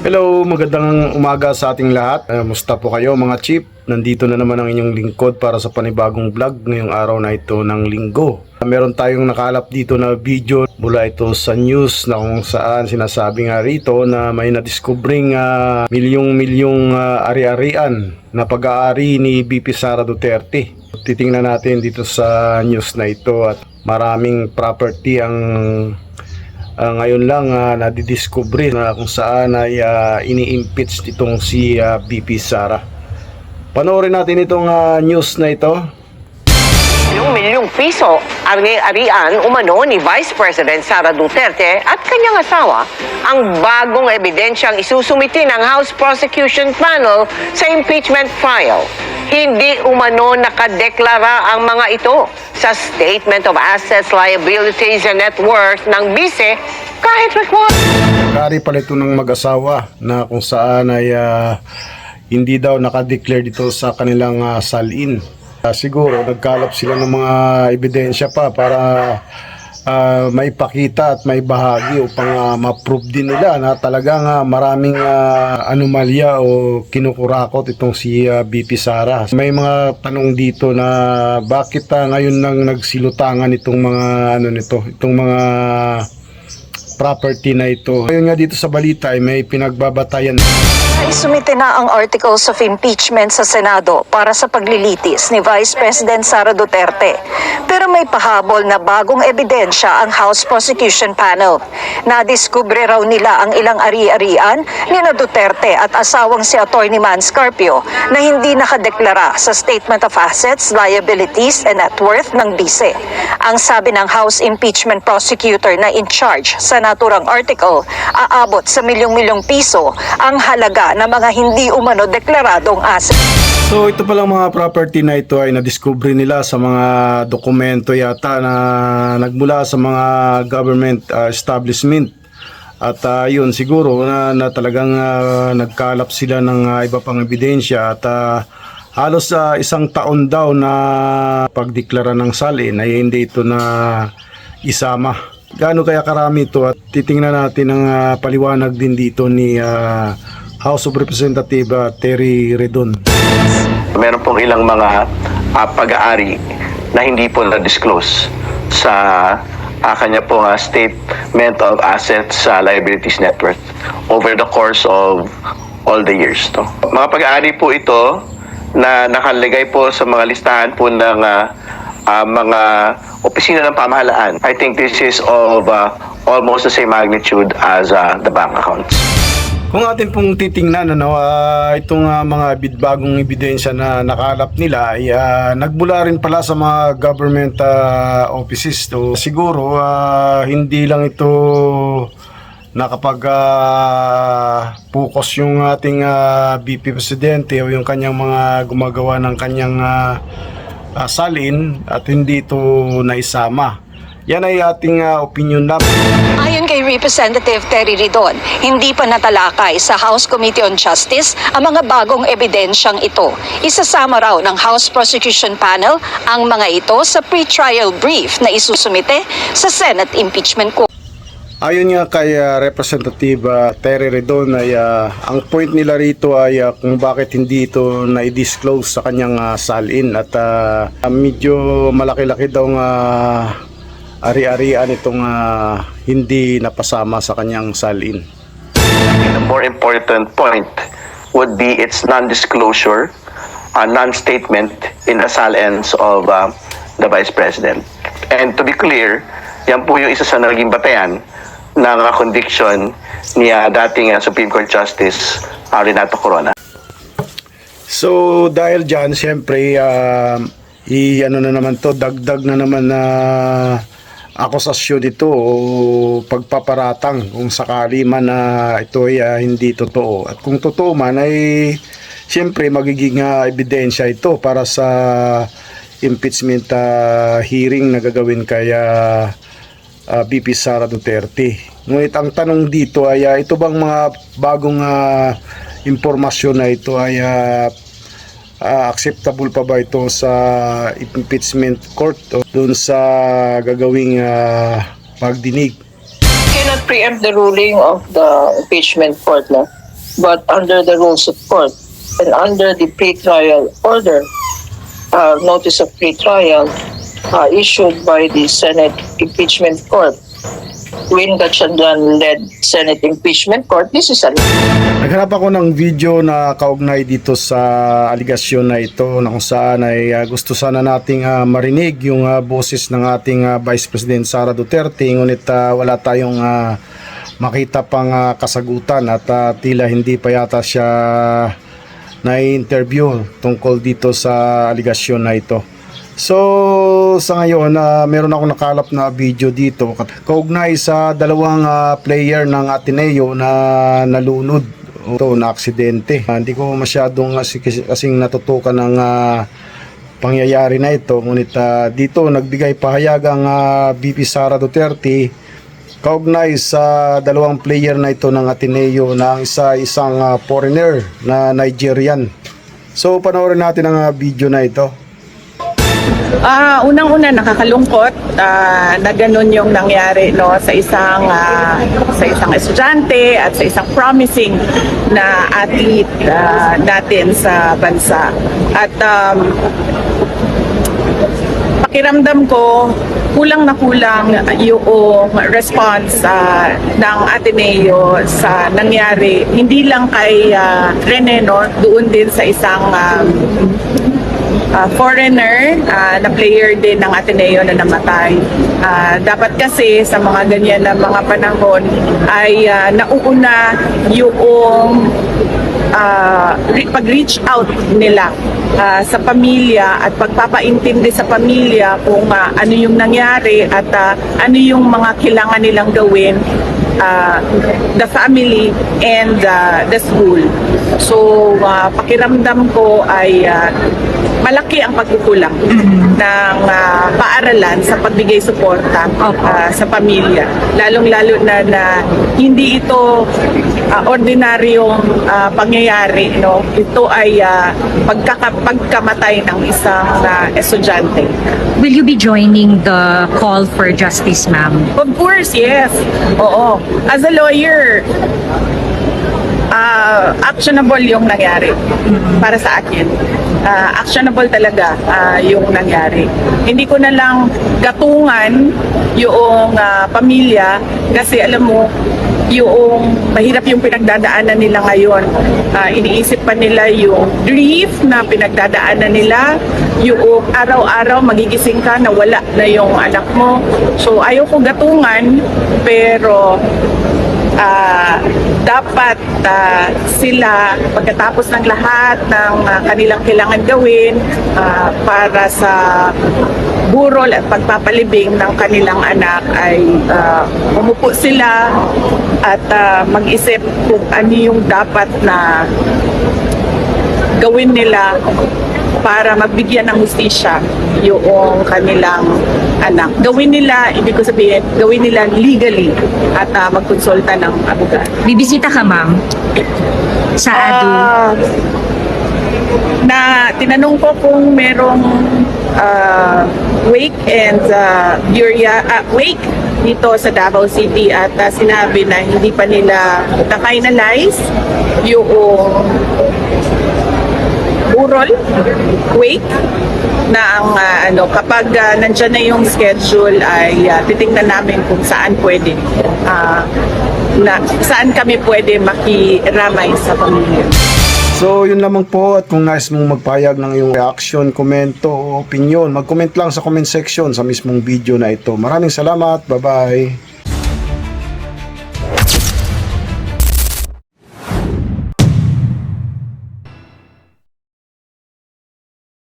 Hello, magandang umaga sa ating lahat. Musta po kayo mga chip? Nandito na naman ang inyong lingkod para sa panibagong vlog ngayong araw na ito ng linggo. Meron tayong nakalap dito na video mula ito sa news na kung saan sinasabi nga rito na may nadiskubring milyong-milyong ari-arian na pag-aari ni VP Sara Duterte. Titingnan natin dito sa news na ito at maraming property ang ngayon lang nadidiscovery na kung saan ay ini-impeach itong si VP Sara. Panoorin natin itong news na ito. Milyong piso ari-arian umano ni Vice President Sara Duterte at kanyang asawa ang bagong ebidensyang isusumiti ng House Prosecution Panel sa impeachment trial. Hindi umano nakadeklara ang mga ito sa Statement of Assets, Liabilities and Net Worth ng BISE kahit required. Kari pala ito ng mag-asawa na kung saan ay hindi daw nakadeclare dito sa kanilang salin. Siguro nagkalap sila ng mga ebidensya pa para maipakita at may bahagi upang ma-prove din nila na talagang maraming anomalya o kinukurakot itong si VP Sara. May mga tanong dito na bakit ngayon nang nagsilutangan itong mga itong mga property na ito. Ngayon nga dito sa balita ay may pinagbabatayan. Isumite na ang Articles of Impeachment sa Senado para sa paglilitis ni Vice President Sara Duterte. Pero may pahabol na bagong ebidensya ang House Prosecution Panel. Nadiskubre raw nila ang ilang ari-arian ni Duterte at asawang si Atty. Man Scarpio na hindi nakadeklara sa Statement of Assets, Liabilities and Net Worth ng BISE. Ang sabi ng House Impeachment Prosecutor na in charge sa naturang article, aabot sa milyong-milyong piso ang halaga na mga hindi umano deklaradong asset. So ito palang mga property na ito ay nadiskubre nila sa mga dokumento yata na nagmula sa mga government establishment. At yun siguro na talagang nagkalap sila ng iba pang ebidensya at halos isang taon daw na pagdeklara ng salin ay hindi ito na isama. Gaano kaya karami ito at titingnan natin ang paliwanag din dito ni House of Representative Terry Redon. Meron pong ilang mga pag-aari na hindi po na-disclose sa kanya pong Statement of Assets, Liabilities, Net Worth over the course of all the years. Mga pag-aari po ito na nakalagay po sa mga listahan po ng mga opisina ng pamahalaan. I think this is of almost the same magnitude as the bank accounts. Kung atin pong titingnan itong mga bagong ebidensya na nakalap nila ay nagmula rin pala sa mga government offices. So, siguro hindi lang ito nakapag-focus yung ating VP Presidente o yung kanyang mga gumagawa ng kanyang salin at hindi ito naisama. Yan ay ating opinion lang. Ayon kay Representative Terry Redon, hindi pa natalakay sa House Committee on Justice ang mga bagong ebidensyang ito. Isasama raw ng House Prosecution Panel ang mga ito sa pre-trial brief na isusumite sa Senate Impeachment Court. Ayon nga kay Representative Terry Redon ay ang point nila rito ay kung bakit hindi ito na-disclose sa kanyang salin at medyo malaki-laki daw ari-arian itong hindi napasama sa kanyang salin. The more important point would be its non-disclosure, non-statement in the salins of the Vice President. And to be clear, yan po yung isa sa naging batayan ng conviction ni dating Supreme Court Justice Renato Corona. So dahil dyan, siyempre dagdag na naman na akusasyon ito o pagpaparatang kung sakali man na ito ay hindi totoo. At kung totoo man ay siyempre magiging ebidensya ito para sa impeachment hearing na gagawin kay VP Sara Duterte. Ngunit ang tanong dito ay ito bang mga bagong impormasyon na ito ay acceptable pa ba ito sa impeachment court o doon sa gagawing pagdinig? Cannot preempt the ruling of the impeachment court, no? but under the rules of court and under the pre-trial order, notice of pre-trial issued by the Senate Impeachment Court. Win Gatchalian-led Senate Impeachment Court, this is a Naghanap ako ng video na kaugnay dito sa aligasyon na ito na kung saan ay gusto sana nating marinig yung boses ng ating Vice President Sara Duterte, ngunit wala tayong makita pang kasagutan at tila hindi pa yata siya na-interview tungkol dito sa aligasyon na ito. So sa ngayon meron akong nakalap na video dito kaugnay sa dalawang player ng Ateneo na nalunod o na aksidente. Hindi ko masyadong kasing natutukan ng pangyayari na ito, ngunit dito nagbigay pahayag ang VP Sara Duterte kaugnay sa dalawang player na ito ng Ateneo na ang isang foreigner na Nigerian. So panoorin natin ang video na ito. Unang-una nakakalungkot na ganun yung nangyari no sa isang estudyante at sa isang promising na athlete natin sa bansa. At pakiramdam ko kulang na kulang yung response ng Ateneo sa nangyari, hindi lang kay Rene, no, doon din sa isang foreigner na player din ng Ateneo na namatay. Dapat kasi sa mga ganyan na mga panahon ay nauuna yung pag-reach out nila sa pamilya at pagpapaintindi sa pamilya kung ano yung nangyari at ano yung mga kailangan nilang gawin, the family and the school. So pakiramdam ko ay malaki ang pagkukulang ng paaralan sa pagbigay suporta sa pamilya. Lalong-lalo na hindi ito ordinaryong pangyayari, no? Ito ay pagkamatay ng isang estudyante. Will you be joining the call for justice, ma'am? Of course, yes. Oo. As a lawyer, actionable yung nangyari para sa akin. Actionable talaga yung nangyari. Hindi ko na lang gatungan yung pamilya kasi alam mo, yung mahirap yung pinagdadaanan nila ngayon. Iniisip pa nila yung grief na pinagdadaanan nila, yung araw-araw magigising ka na wala na yung anak mo. So ayaw ko gatungan, pero dapat sila pagkatapos ng lahat ng kanilang kailangan gawin para sa burol at pagpapalibing ng kanilang anak ay umupo sila at mag-isip kung ano yung dapat na gawin nila para magbigyan ng hustisya yung kanilang anak. Gawin nila, ibig ko sabihin, gawin nila legally at magkonsulta ng abogado. Bibisita ka, ma'am? Sa ADU? Na tinanong ko kung merong wake and wake dito sa Davao City at sinabi na hindi pa nila na-finalize yung burol wake na ang kapag nandyan na yung schedule ay titingnan namin kung saan pwede saan kami pwede makiramay sa pamilya. So yun lamang po, at kung nais mong magpahayag ng iyong reaction, komento o opinion, mag-comment lang sa comment section sa mismong video na ito. Maraming salamat, bye bye.